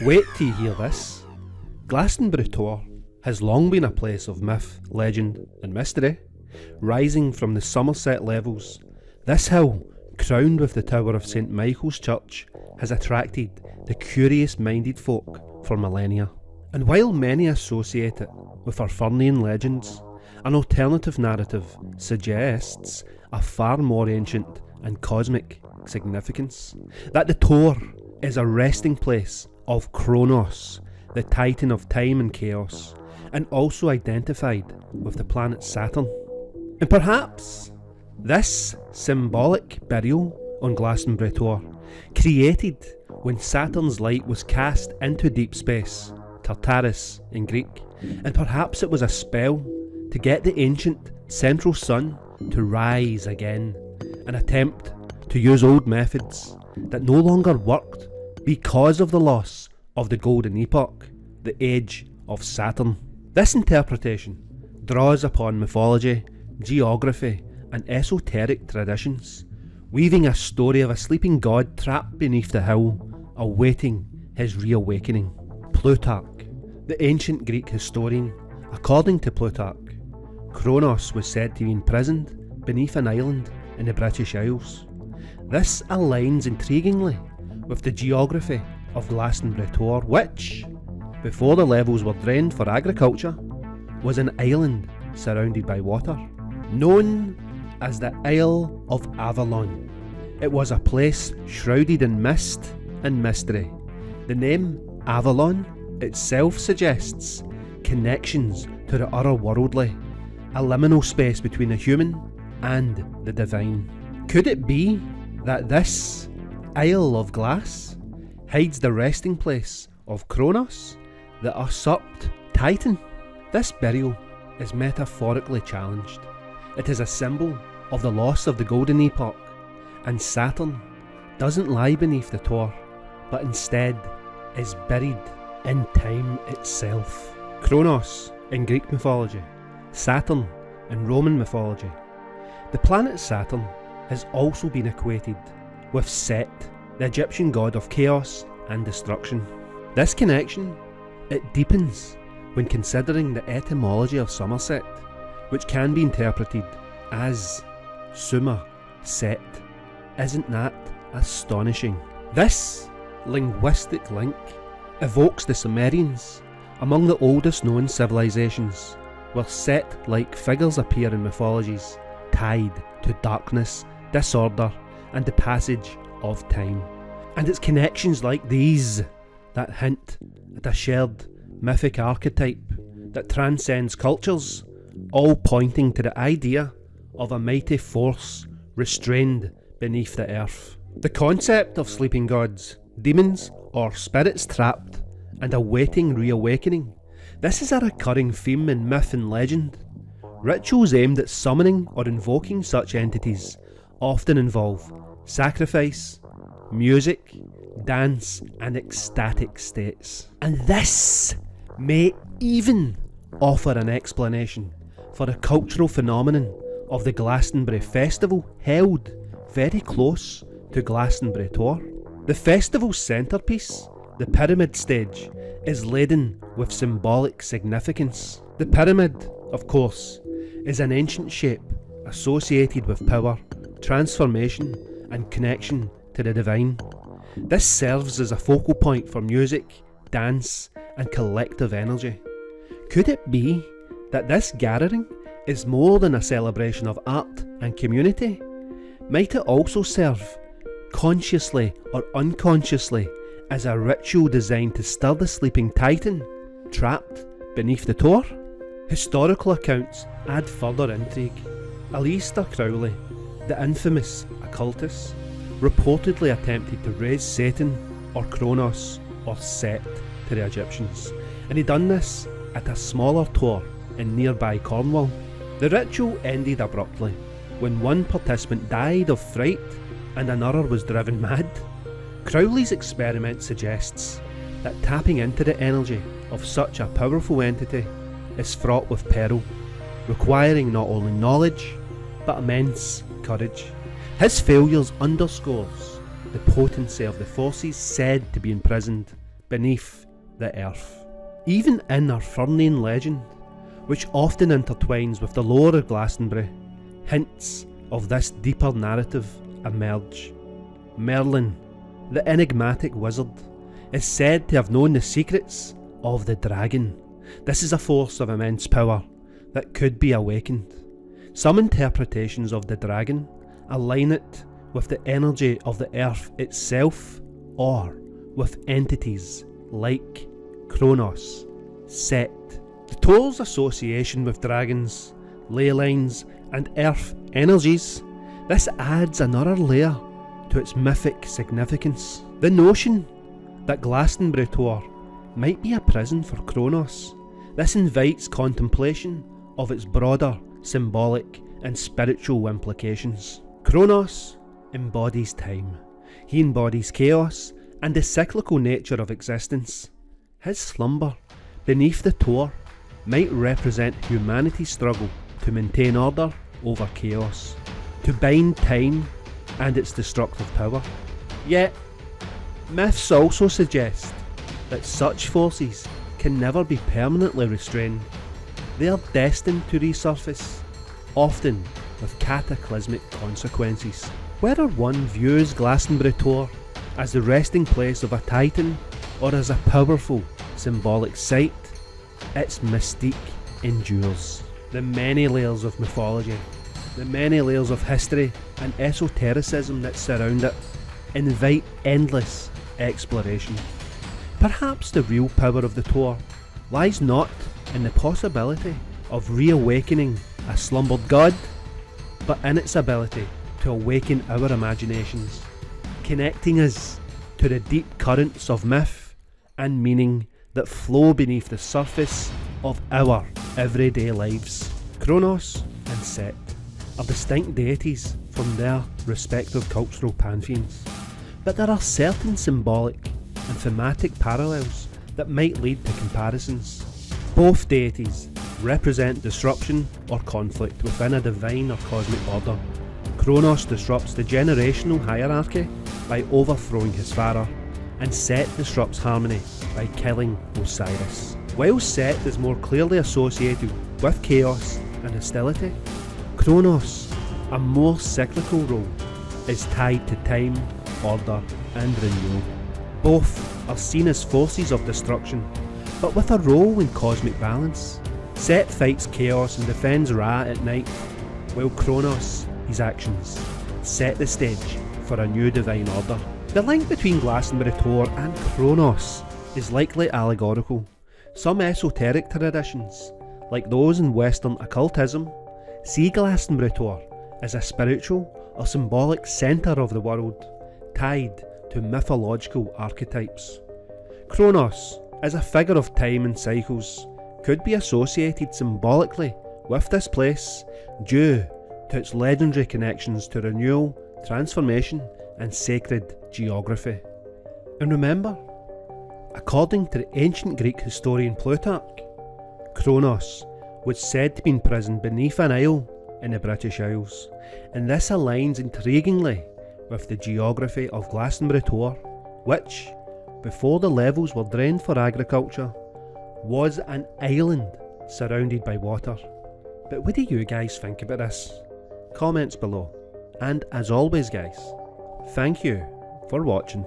Wait till you hear this. Glastonbury Tor has long been a place of myth, legend and mystery. Rising from the Somerset Levels, this hill, crowned with the tower of St Michael's Church, has attracted the curious-minded folk for millennia. And while many associate it with Arthurian legends, an alternative narrative suggests a far more ancient and cosmic significance. That the Tor is a resting place of Kronos, the titan of time and chaos, and also identified with the planet Saturn. And perhaps this symbolic burial on Glastonbury Tor, created when Saturn's light was cast into deep space, Tartarus in Greek, and perhaps it was a spell to get the ancient central sun to rise again, an attempt to use old methods that no longer worked because of the loss of the golden epoch, the age of Saturn. This interpretation draws upon mythology, geography and esoteric traditions, weaving a story of a sleeping god trapped beneath the hill, awaiting his reawakening. Plutarch, the ancient Greek historian, according to Plutarch, Kronos was said to be imprisoned beneath an island in the British Isles. This aligns intriguingly with the geography of Glastonbury Tor, which, before the levels were drained for agriculture, was an island surrounded by water, known as the Isle of Avalon. It was a place shrouded in mist and mystery. The name Avalon itself suggests connections to the otherworldly, a liminal space between the human and the divine. Could it be that this Isle of Glass hides the resting place of Kronos, the usurped titan? This burial is metaphorically challenged. It is a symbol of the loss of the golden epoch, and Saturn doesn't lie beneath the Tor, but instead is buried in time itself. Kronos in Greek mythology, Saturn in Roman mythology. The planet Saturn has also been equated with Set, the Egyptian god of chaos and destruction. This connection, it deepens when considering the etymology of Somerset, which can be interpreted as Summer Set. Isn't that astonishing? This linguistic link evokes the Sumerians, among the oldest known civilizations, where Set-like figures appear in mythologies tied to darkness, disorder and the passage of time. And it's connections like these that hint at a shared mythic archetype that transcends cultures, all pointing to the idea of a mighty force restrained beneath the earth. The concept of sleeping gods, demons or spirits trapped and awaiting reawakening. This is a recurring theme in myth and legend. Rituals aimed at summoning or invoking such entities often involve sacrifice, music, dance and ecstatic states. And this may even offer an explanation for the cultural phenomenon of the Glastonbury Festival, held very close to Glastonbury Tor. The festival's centrepiece, the pyramid stage, is laden with symbolic significance. The pyramid, of course, is an ancient shape associated with power, transformation and connection to the divine. This serves as a focal point for music, dance and collective energy. Could it be that this gathering is more than a celebration of art and community? Might it also serve, consciously or unconsciously, as a ritual designed to stir the sleeping titan trapped beneath the Tor? Historical accounts add further intrigue. Aleister Crowley, the infamous occultist, reportedly attempted to raise Satan or Kronos or Set to the Egyptians, and he done this at a smaller Tor in nearby Cornwall. The ritual ended abruptly when one participant died of fright and another was driven mad. Crowley's experiment suggests that tapping into the energy of such a powerful entity is fraught with peril, requiring not only knowledge but immense courage. His failures underscores the potency of the forces said to be imprisoned beneath the earth. Even in Arthurian legend, which often intertwines with the lore of Glastonbury, hints of this deeper narrative emerge. Merlin, the enigmatic wizard, is said to have known the secrets of the dragon. This is a force of immense power that could be awakened. Some interpretations of the dragon align it with the energy of the earth itself, or with entities like Kronos, Set. The Tor's association with dragons, ley lines and earth energies, this adds another layer to its mythic significance. The notion that Glastonbury Tor might be a prison for Kronos, this invites contemplation of its broader symbolic and spiritual implications. Kronos embodies time. He embodies chaos and the cyclical nature of existence. His slumber beneath the Tor might represent humanity's struggle to maintain order over chaos, to bind time and its destructive power. Yet, myths also suggest that such forces can never be permanently restrained. They are destined to resurface, often with cataclysmic consequences. Whether one views Glastonbury Tor as the resting place of a titan or as a powerful symbolic site, its mystique endures. The many layers of mythology, the many layers of history and esotericism that surround it invite endless exploration. Perhaps the real power of the Tor lies not in the possibility of reawakening a slumbered god, but in its ability to awaken our imaginations, connecting us to the deep currents of myth and meaning that flow beneath the surface of our everyday lives. Kronos and Set are distinct deities from their respective cultural pantheons, but there are certain symbolic and thematic parallels that might lead to comparisons. Both deities represent disruption or conflict within a divine or cosmic order. Kronos disrupts the generational hierarchy by overthrowing his father, and Set disrupts harmony by killing Osiris. While Set is more clearly associated with chaos and hostility, Kronos, a more cyclical role, is tied to time, order and renewal. Both are seen as forces of destruction, but with a role in cosmic balance. Set fights chaos and defends Ra at night, while Kronos, his actions, set the stage for a new divine order. The link between Glastonbury Tor and Kronos is likely allegorical. Some esoteric traditions, like those in Western occultism, see Glastonbury Tor as a spiritual or symbolic centre of the world, tied to mythological archetypes. Kronos, as a figure of time and cycles, could be associated symbolically with this place due to its legendary connections to renewal, transformation and sacred geography. And remember, according to the ancient Greek historian Plutarch, Kronos was said to be imprisoned beneath an isle in the British Isles, and this aligns intriguingly with the geography of Glastonbury Tor, which, before the levels were drained for agriculture, was an island surrounded by water. But what do you guys think about this? Comments below. And as always guys, thank you for watching.